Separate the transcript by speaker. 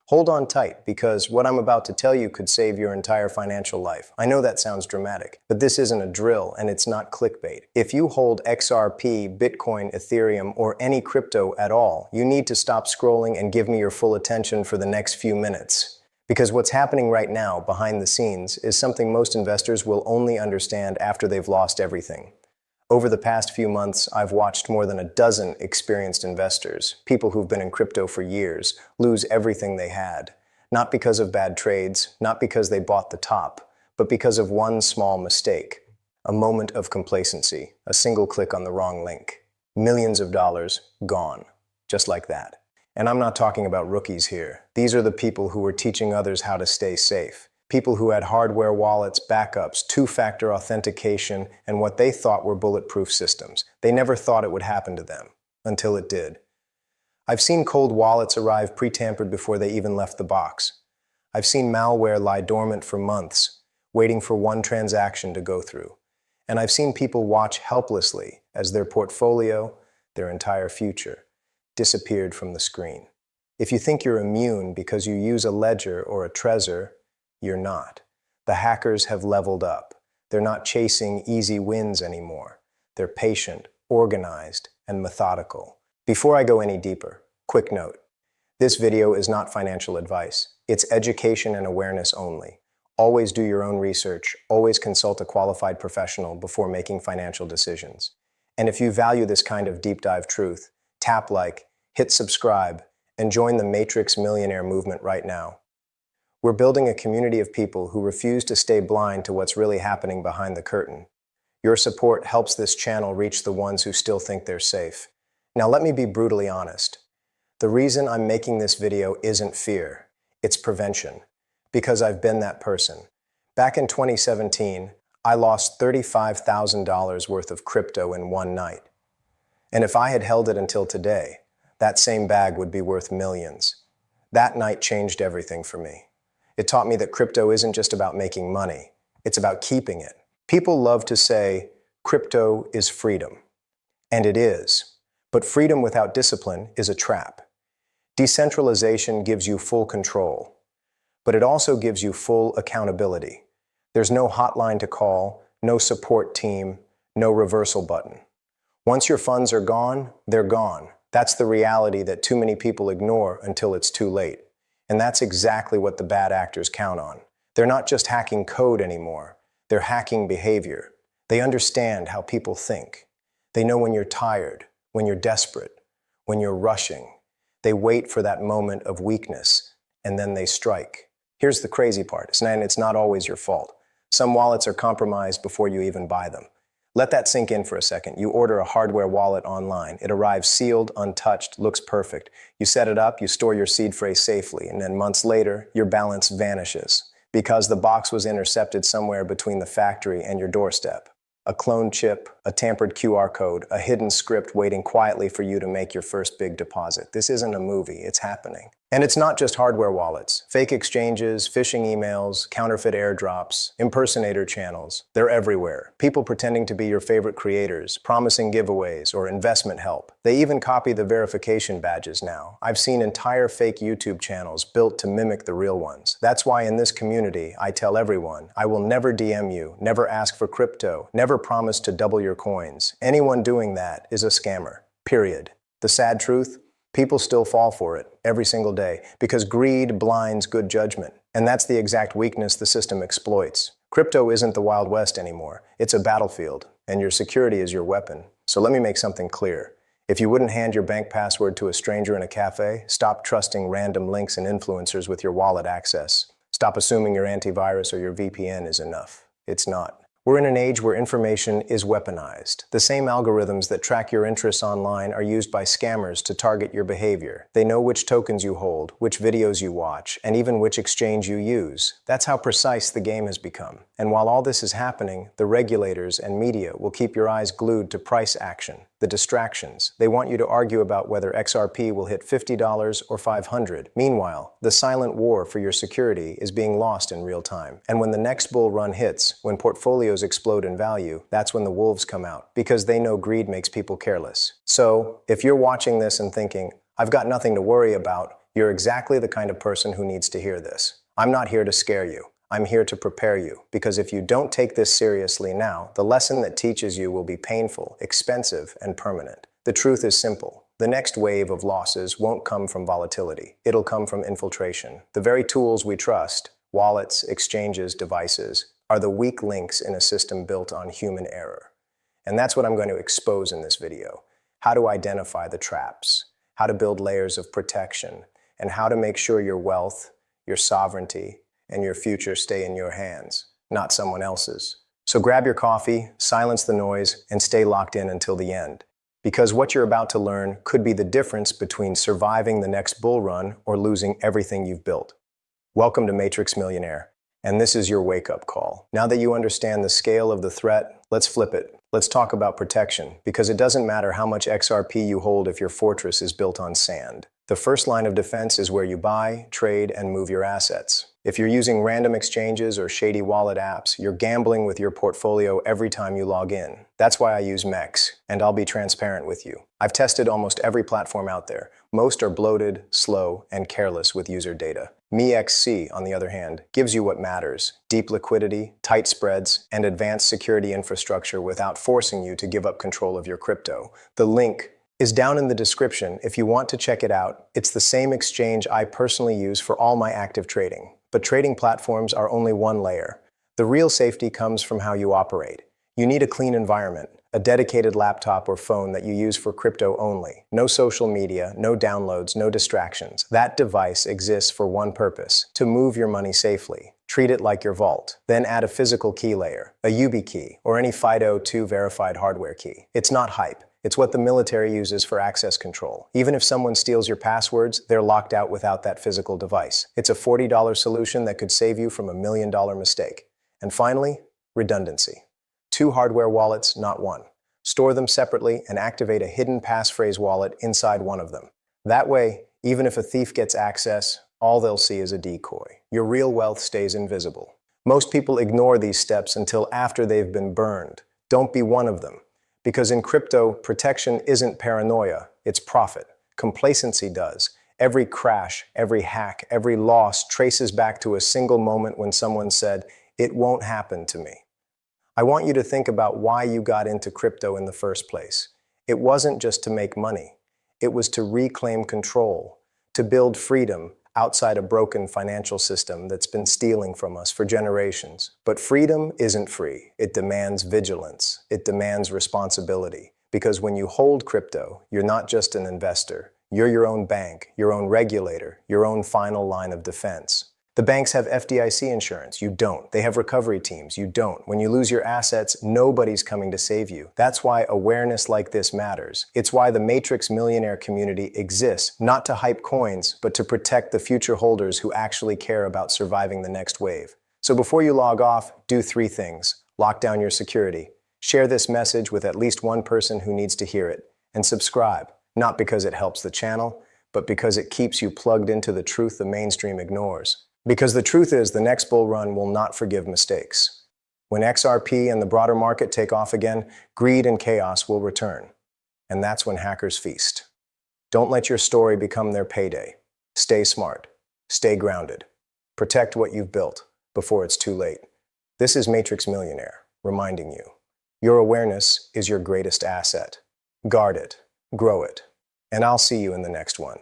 Speaker 1: Hold on tight, because what I'm about to tell you could save your entire financial life. I know that sounds dramatic, but this isn't a drill and it's not clickbait. If you hold XRP, Bitcoin, Ethereum, or any crypto at all, you need to stop scrolling and give me your full attention for the next few minutes. Because what's happening right now, behind the scenes, is something most investors will only understand after they've lost everything. Over the past few months, I've watched more than a dozen experienced investors, people who've been in crypto for years, lose everything they had. Not because of bad trades, not because they bought the top, but because of one small mistake. A moment of complacency, a single click on the wrong link. Millions of dollars gone, just like that. And I'm not talking about rookies here. These are the people who were teaching others how to stay safe. People who had hardware wallets, backups, two-factor authentication, and what they thought were bulletproof systems. They never thought it would happen to them, until it did. I've seen cold wallets arrive pre-tampered before they even left the box. I've seen malware lie dormant for months, waiting for one transaction to go through. And I've seen people watch helplessly as their portfolio, their entire future, disappeared from the screen. If you think you're immune because you use a ledger or a Trezor, you're not. The hackers have leveled up. They're not chasing easy wins anymore. They're patient, organized, and methodical. Before I go any deeper, quick note. This video is not financial advice. It's education and awareness only. Always do your own research. Always consult a qualified professional before making financial decisions. And if you value this kind of deep dive truth, tap like, hit subscribe, and join the Matrix Millionaire movement right now. We're building a community of people who refuse to stay blind to what's really happening behind the curtain. Your support helps this channel reach the ones who still think they're safe. Now let me be brutally honest. The reason I'm making this video isn't fear, it's prevention. Because I've been that person. Back in 2017, I lost $35,000 worth of crypto in one night. And if I had held it until today, that same bag would be worth millions. That night changed everything for me. It taught me that crypto isn't just about making money, it's about keeping it. People love to say, crypto is freedom. And it is. But freedom without discipline is a trap. Decentralization gives you full control. But it also gives you full accountability. There's no hotline to call, no support team, no reversal button. Once your funds are gone, they're gone. That's the reality that too many people ignore until it's too late. And that's exactly what the bad actors count on. They're not just hacking code anymore. They're hacking behavior. They understand how people think. They know when you're tired, when you're desperate, when you're rushing. They wait for that moment of weakness, and then they strike. Here's the crazy part. It's not always your fault. Some wallets are compromised before you even buy them. Let that sink in for a second. You order a hardware wallet online. It arrives sealed, untouched, looks perfect. You set it up, you store your seed phrase safely, and then months later, your balance vanishes because the box was intercepted somewhere between the factory and your doorstep. A cloned chip, a tampered QR code, a hidden script waiting quietly for you to make your first big deposit. This isn't a movie, it's happening. And it's not just hardware wallets. Fake exchanges, phishing emails, counterfeit airdrops, impersonator channels. They're everywhere. People pretending to be your favorite creators, promising giveaways or investment help. They even copy the verification badges now. I've seen entire fake YouTube channels built to mimic the real ones. That's why in this community, I tell everyone, I will never DM you, never ask for crypto, never promise to double your coins. Anyone doing that is a scammer. Period. The sad truth? People still fall for it every single day because greed blinds good judgment. And that's the exact weakness the system exploits. Crypto isn't the Wild West anymore. It's a battlefield, and your security is your weapon. So let me make something clear. If you wouldn't hand your bank password to a stranger in a cafe, stop trusting random links and influencers with your wallet access. Stop assuming your antivirus or your VPN is enough. It's not. We're in an age where information is weaponized. The same algorithms that track your interests online are used by scammers to target your behavior. They know which tokens you hold, which videos you watch, and even which exchange you use. That's how precise the game has become. And while all this is happening, the regulators and media will keep your eyes glued to price action, the distractions. They want you to argue about whether XRP will hit $50 or $500. Meanwhile, the silent war for your security is being lost in real time. And when the next bull run hits, when portfolios explode in value, that's when the wolves come out, because they know greed makes people careless. So, if you're watching this and thinking, I've got nothing to worry about, You're exactly the kind of person who needs to hear this. I'm not here to scare you. I'm here to prepare you, because if you don't take this seriously now, the lesson that teaches you will be painful, expensive, and permanent. The truth is simple. The next wave of losses won't come from volatility. It'll come from infiltration. The very tools we trust, wallets, exchanges, devices, are the weak links in a system built on human error. And that's what I'm going to expose in this video. How to identify the traps, how to build layers of protection, and how to make sure your wealth, your sovereignty, and your future stay in your hands, not someone else's. So grab your coffee, silence the noise, and stay locked in until the end. Because what you're about to learn could be the difference between surviving the next bull run or losing everything you've built. Welcome to Matrix Millionaire, and this is your wake-up call. Now that you understand the scale of the threat, let's flip it. Let's talk about protection, because it doesn't matter how much XRP you hold if your fortress is built on sand. The first line of defense is where you buy, trade, and move your assets. If you're using random exchanges or shady wallet apps, you're gambling with your portfolio every time you log in. That's why I use MEX, and I'll be transparent with you. I've tested almost every platform out there. Most are bloated, slow, and careless with user data. MEXC, on the other hand, gives you what matters: deep liquidity, tight spreads, and advanced security infrastructure without forcing you to give up control of your crypto. The link is down in the description if you want to check it out. It's the same exchange I personally use for all my active trading. But trading platforms are only one layer. The real safety comes from how you operate. You need a clean environment, a dedicated laptop or phone that you use for crypto only. No social media, no downloads, no distractions. That device exists for one purpose: to move your money safely. Treat it like your vault. Then add a physical key layer, a YubiKey, or any FIDO2 verified hardware key. It's not hype. It's what the military uses for access control. Even if someone steals your passwords, they're locked out without that physical device. It's a $40 solution that could save you from $1 million mistake. And finally, redundancy. 2 hardware wallets, not one. Store them separately and activate a hidden passphrase wallet inside one of them. That way, even if a thief gets access, all they'll see is a decoy. Your real wealth stays invisible. Most people ignore these steps until after they've been burned. Don't be one of them. Because in crypto, protection isn't paranoia, it's profit. Complacency does. Every crash, every hack, every loss traces back to a single moment when someone said, "It won't happen to me." I want you to think about why you got into crypto in the first place. It wasn't just to make money. It was to reclaim control, to build freedom outside a broken financial system that's been stealing from us for generations. But freedom isn't free. It demands vigilance. It demands responsibility. Because when you hold crypto, you're not just an investor. You're your own bank, your own regulator, your own final line of defense. The banks have FDIC insurance. You don't. They have recovery teams. You don't. When you lose your assets, nobody's coming to save you. That's why awareness like this matters. It's why the Matrix Millionaire community exists, not to hype coins, but to protect the future holders who actually care about surviving the next wave. So before you log off, do 3 things. Lock down your security. Share this message with at least one person who needs to hear it. And subscribe, not because it helps the channel, but because it keeps you plugged into the truth the mainstream ignores. Because the truth is, the next bull run will not forgive mistakes. When XRP and the broader market take off again, greed and chaos will return. And that's when hackers feast. Don't let your story become their payday. Stay smart. Stay grounded. Protect what you've built before it's too late. This is Matrix Millionaire, reminding you, your awareness is your greatest asset. Guard it. Grow it. And I'll see you in the next one.